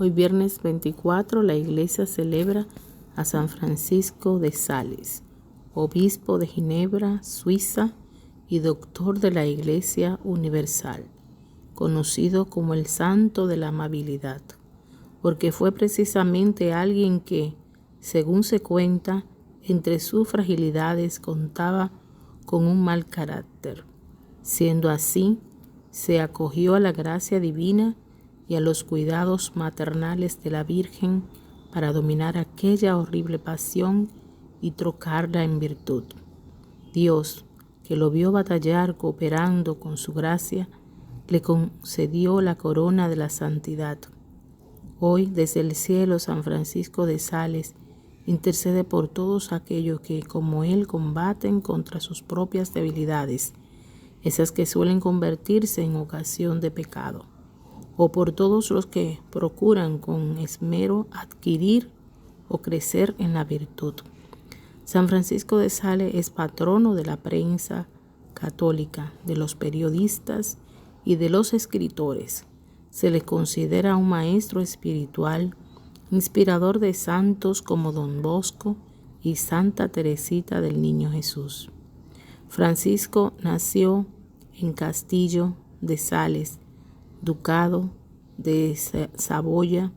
Hoy viernes 24 la Iglesia celebra a San Francisco de Sales, obispo de Ginebra, Suiza y doctor de la Iglesia Universal, conocido como el Santo de la Amabilidad, porque fue precisamente alguien que, según se cuenta, entre sus fragilidades contaba con un mal carácter. Siendo así, se acogió a la gracia divina y a los cuidados maternales de la Virgen para dominar aquella horrible pasión y trocarla en virtud. Dios, que lo vio batallar cooperando con su gracia, le concedió la corona de la santidad. Hoy, desde el cielo, San Francisco de Sales intercede por todos aquellos que, como él, combaten contra sus propias debilidades, esas que suelen convertirse en ocasión de pecado, o por todos los que procuran con esmero adquirir o crecer en la virtud. San Francisco de Sales es patrono de la prensa católica, de los periodistas y de los escritores. Se le considera un maestro espiritual, inspirador de santos como Don Bosco y Santa Teresita del Niño Jesús. Francisco nació en Castillo de Sales, Ducado de Saboya,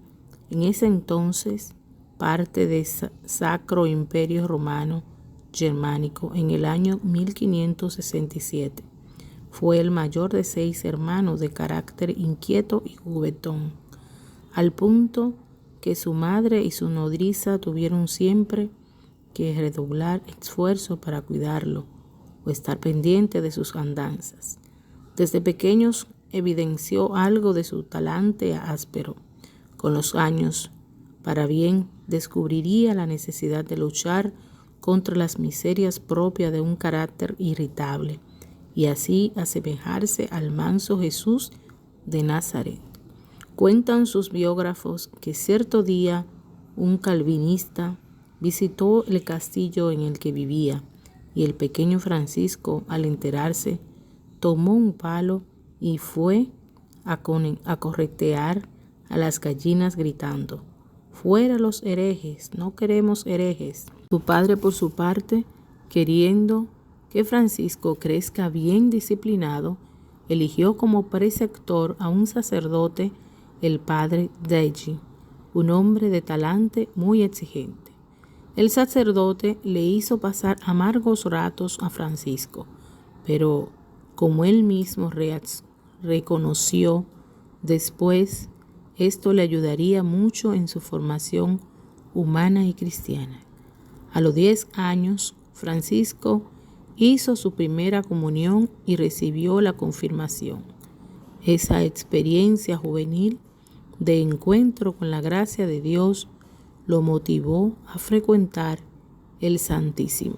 en ese entonces parte del Sacro Imperio Romano Germánico, en el año 1567. Fue el mayor de 6 hermanos de carácter inquieto y juguetón, al punto que su madre y su nodriza tuvieron siempre que redoblar esfuerzo para cuidarlo o estar pendiente de sus andanzas. Desde pequeños evidenció algo de su talante áspero. Con los años, para bien, descubriría la necesidad de luchar contra las miserias propias de un carácter irritable y así asemejarse al manso Jesús de Nazaret. Cuentan sus biógrafos que cierto día un calvinista visitó el castillo en el que vivía y el pequeño Francisco, al enterarse, tomó un palo y fue a corretear a las gallinas gritando: «¡Fuera los herejes! ¡No queremos herejes!». Su padre, por su parte, queriendo que Francisco crezca bien disciplinado, eligió como preceptor a un sacerdote, el padre Deji, un hombre de talante muy exigente. El sacerdote le hizo pasar amargos ratos a Francisco, pero como él mismo reconoció después, esto le ayudaría mucho en su formación humana y cristiana. A los 10 años, Francisco hizo su primera comunión y recibió la confirmación. Esa experiencia juvenil de encuentro con la gracia de Dios lo motivó a frecuentar el Santísimo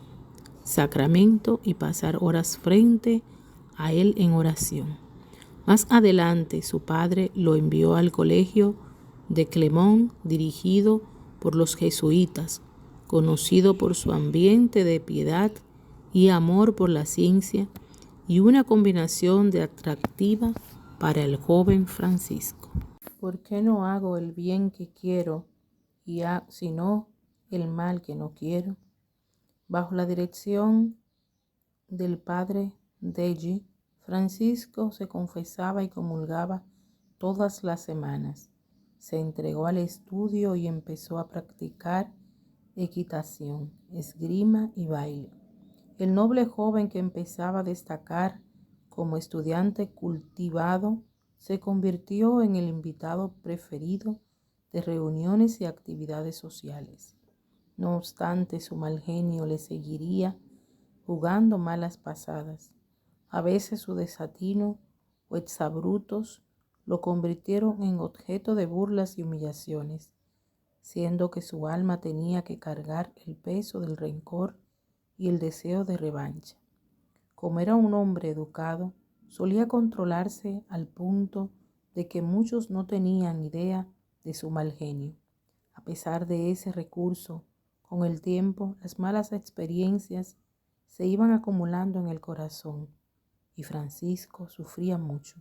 Sacramento y pasar horas frente a él en oración. Más adelante, su padre lo envió al colegio de Clermont, dirigido por los jesuitas, conocido por su ambiente de piedad y amor por la ciencia y una combinación de atractiva para el joven Francisco. ¿Por qué no hago el bien que quiero sino el mal que no quiero? Bajo la dirección del padre Deji, Francisco se confesaba y comulgaba todas las semanas. Se entregó al estudio y empezó a practicar equitación, esgrima y baile. El noble joven, que empezaba a destacar como estudiante cultivado, se convirtió en el invitado preferido de reuniones y actividades sociales. No obstante, su mal genio le seguiría jugando malas pasadas. A veces su desatino o exabruptos lo convirtieron en objeto de burlas y humillaciones, siendo que su alma tenía que cargar el peso del rencor y el deseo de revancha. Como era un hombre educado, solía controlarse al punto de que muchos no tenían idea de su mal genio. A pesar de ese recurso, con el tiempo, las malas experiencias se iban acumulando en el corazón y Francisco sufría mucho.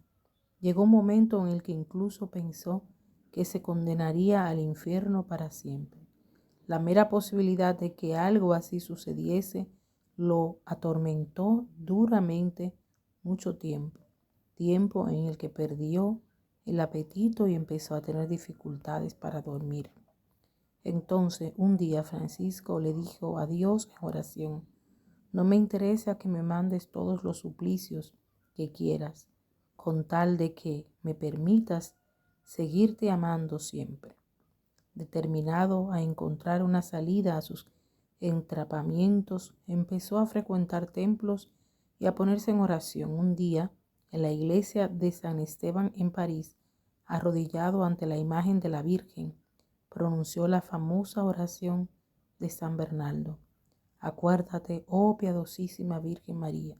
Llegó un momento en el que incluso pensó que se condenaría al infierno para siempre. La mera posibilidad de que algo así sucediese lo atormentó duramente mucho tiempo, tiempo en el que perdió el apetito y empezó a tener dificultades para dormir. Entonces, un día Francisco le dijo a Dios en oración: no me interesa que me mandes todos los suplicios que quieras, con tal de que me permitas seguirte amando siempre. Determinado a encontrar una salida a sus entrapamientos, empezó a frecuentar templos y a ponerse en oración. Un día, en la iglesia de San Esteban en París, arrodillado ante la imagen de la Virgen, pronunció la famosa oración de San Bernardo: acuérdate, oh piadosísima Virgen María.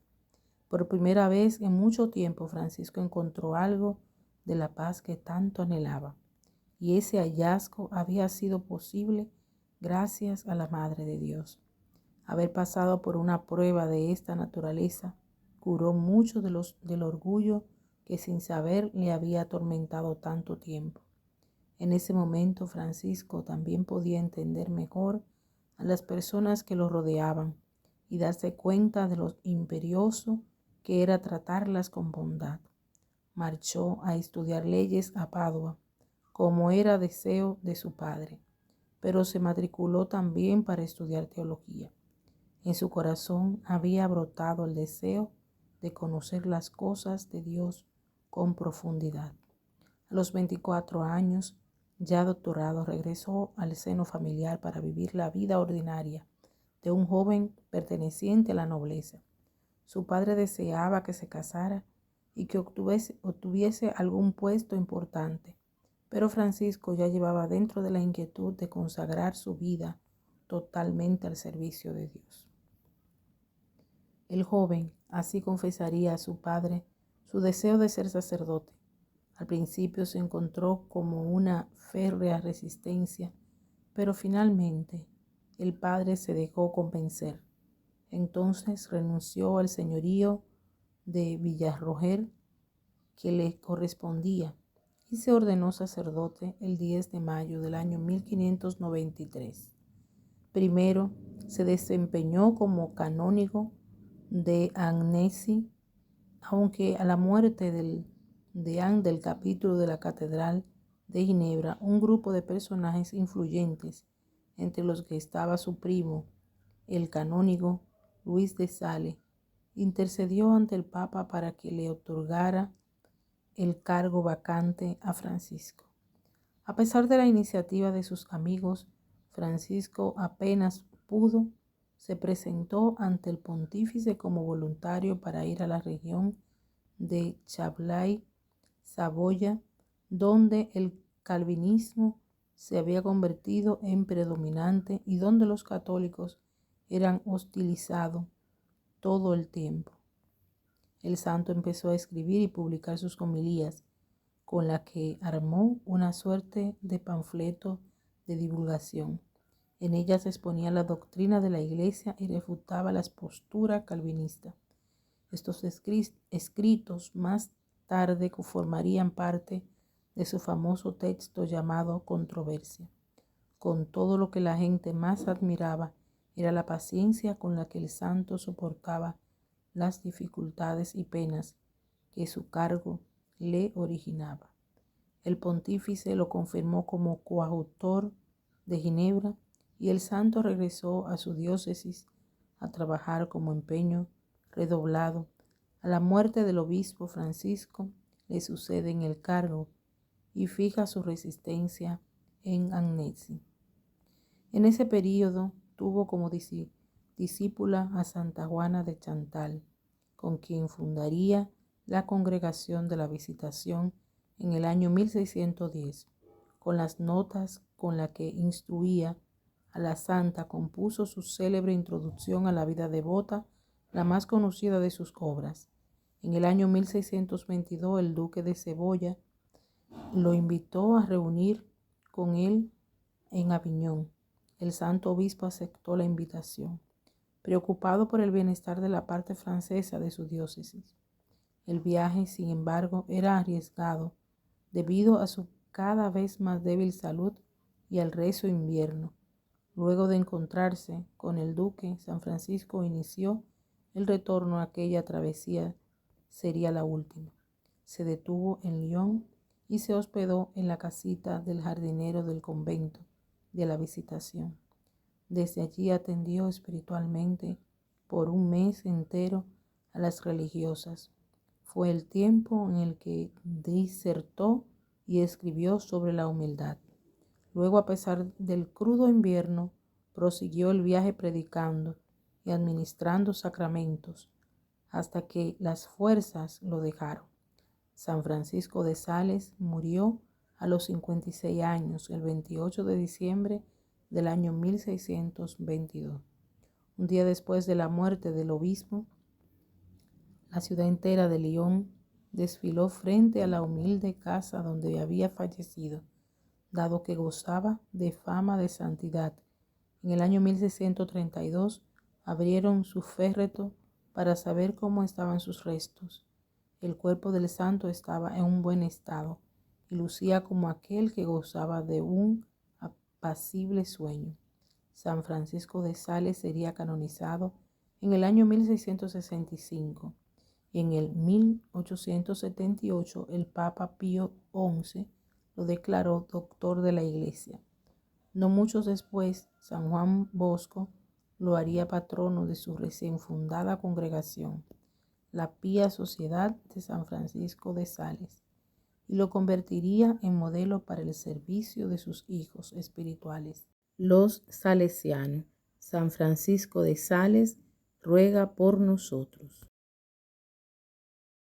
Por primera vez en mucho tiempo, Francisco encontró algo de la paz que tanto anhelaba. Y ese hallazgo había sido posible gracias a la Madre de Dios. Haber pasado por una prueba de esta naturaleza curó mucho del orgullo que sin saber le había atormentado tanto tiempo. En ese momento Francisco también podía entender mejor a las personas que lo rodeaban y darse cuenta de lo imperioso que era tratarlas con bondad. Marchó a estudiar leyes a Padua, como era deseo de su padre, pero se matriculó también para estudiar teología. En su corazón había brotado el deseo de conocer las cosas de Dios con profundidad. A los 24 años, ya doctorado, regresó al seno familiar para vivir la vida ordinaria de un joven perteneciente a la nobleza. Su padre deseaba que se casara y que obtuviese algún puesto importante, pero Francisco ya llevaba dentro de la inquietud de consagrar su vida totalmente al servicio de Dios. El joven así confesaría a su padre su deseo de ser sacerdote. Al principio se encontró como una férrea resistencia, pero finalmente el padre se dejó convencer. Entonces renunció al señorío de Villarroel que le correspondía y se ordenó sacerdote el 10 de mayo del año 1593. Primero se desempeñó como canónigo de Annecy, aunque a la muerte del capítulo de la Catedral de Ginebra, un grupo de personajes influyentes, entre los que estaba su primo, el canónigo Luis de Sales, intercedió ante el Papa para que le otorgara el cargo vacante a Francisco. A pesar de la iniciativa de sus amigos, Francisco apenas pudo, se presentó ante el pontífice como voluntario para ir a la región de Chablais, Saboya, donde el calvinismo se había convertido en predominante y donde los católicos eran hostilizados todo el tiempo. El santo empezó a escribir y publicar sus homilías, con la que armó una suerte de panfleto de divulgación. En ellas exponía la doctrina de la Iglesia y refutaba las posturas calvinistas. Estos escritos más tarde formarían parte de su famoso texto llamado Controversia. Con todo, lo que la gente más admiraba era la paciencia con la que el santo soportaba las dificultades y penas que su cargo le originaba. El pontífice lo confirmó como coadjutor de Ginebra y el santo regresó a su diócesis a trabajar como empeño redoblado. A la muerte del obispo Francisco le sucede en el cargo y fija su residencia en Annecy. En ese período tuvo como discípula a Santa Juana de Chantal, con quien fundaría la Congregación de la Visitación en el año 1610. Con las notas con las que instruía a la santa, compuso su célebre Introducción a la vida devota, la más conocida de sus obras. En el año 1622, el duque de Cebolla lo invitó a reunir con él en Aviñón. El santo obispo aceptó la invitación, preocupado por el bienestar de la parte francesa de su diócesis. El viaje, sin embargo, era arriesgado debido a su cada vez más débil salud y al recio invierno. Luego de encontrarse con el duque, San Francisco inició el retorno a aquella travesía. Sería la última. Se detuvo en Lyon y se hospedó en la casita del jardinero del convento de la Visitación. Desde allí atendió espiritualmente por un mes entero a las religiosas. Fue el tiempo en el que disertó y escribió sobre la humildad. Luego, a pesar del crudo invierno, prosiguió el viaje predicando y administrando sacramentos hasta que las fuerzas lo dejaron. San Francisco de Sales murió a los 56 años, el 28 de diciembre del año 1622. Un día después de la muerte del obispo, la ciudad entera de Lyon desfiló frente a la humilde casa donde había fallecido, dado que gozaba de fama de santidad. En el año 1632 abrieron su féretro para saber cómo estaban sus restos. El cuerpo del santo estaba en un buen estado y lucía como aquel que gozaba de un apacible sueño. San Francisco de Sales sería canonizado en el año 1665 y en el 1878 el Papa Pío XI lo declaró doctor de la Iglesia. No mucho después, San Juan Bosco lo haría patrono de su recién fundada congregación, la Pía Sociedad de San Francisco de Sales, y lo convertiría en modelo para el servicio de sus hijos espirituales, los salesianos. San Francisco de Sales ruega por nosotros.